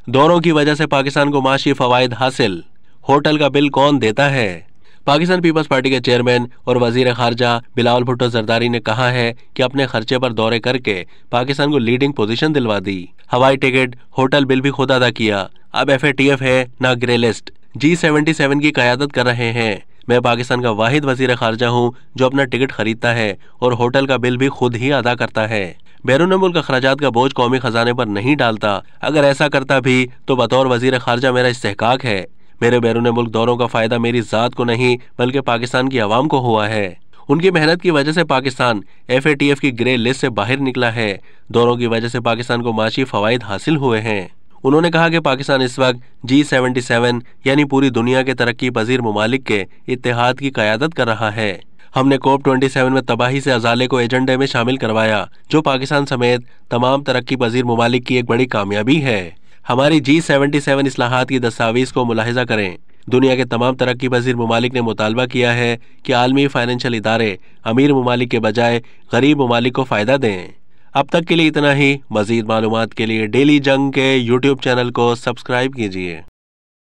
दौरों की वजह से पाकिस्तान को माशी फवायद हासिल, होटल का बिल कौन देता है? पाकिस्तान पीपल्स पार्टी के चेयरमैन और वजीर खारजा बिलावल भुट्टो जरदारी ने कहा है कि अपने खर्चे पर दौरे करके पाकिस्तान को लीडिंग पोजीशन दिलवा दी। हवाई टिकट, होटल बिल भी खुद अदा किया। अब FATF है ना ग्रे लिस्ट। G77 की क़यादत कर रहे हैं। मैं पाकिस्तान का वाहिद वजीर खारजा हूँ जो अपना टिकट खरीदता है और होटल का बिल भी खुद ही अदा करता है। बैरून मुल्क अखराजात का बोझ कौमी खजाने पर नहीं डालता। अगर ऐसा करता भी तो बतौर वजीर खारजा मेरा इस्तेहकाक है। मेरे बैरून मुल्क दौरों का फायदा मेरी जात को नहीं बल्कि पाकिस्तान की आवाम को हुआ है। उनकी मेहनत की वजह से पाकिस्तान FATF की ग्रे लिस्ट से बाहर निकला है। दौरों की वजह से पाकिस्तान को माशी फवायद हासिल हुए हैं। उन्होंने कहा कि पाकिस्तान इस वक्त G77 यानी पूरी दुनिया के तरक्की पजीर ममालिक के इत्तेहाद की क़यादत कर रहा है। हमने COP27 में तबाही से अजाले को एजेंडे में शामिल करवाया, जो पाकिस्तान समेत तमाम तरक्की पजीर ममालिक की एक बड़ी कामयाबी है। हमारी G77 इस्लाहात की दस्तावेज़ को मुलाहिजा करें। दुनिया के तमाम तरक्की पजीर ममालिक ने मुतालबा किया है कि आलमी फाइनेंशियल इदारे अमीर ममालिक के बजाय गरीब ममालिक को फ़ायदा दें। अब तक के लिए इतना ही। मज़ीद मालूमात के लिए डेली जंग के YouTube चैनल को सब्सक्राइब कीजिए।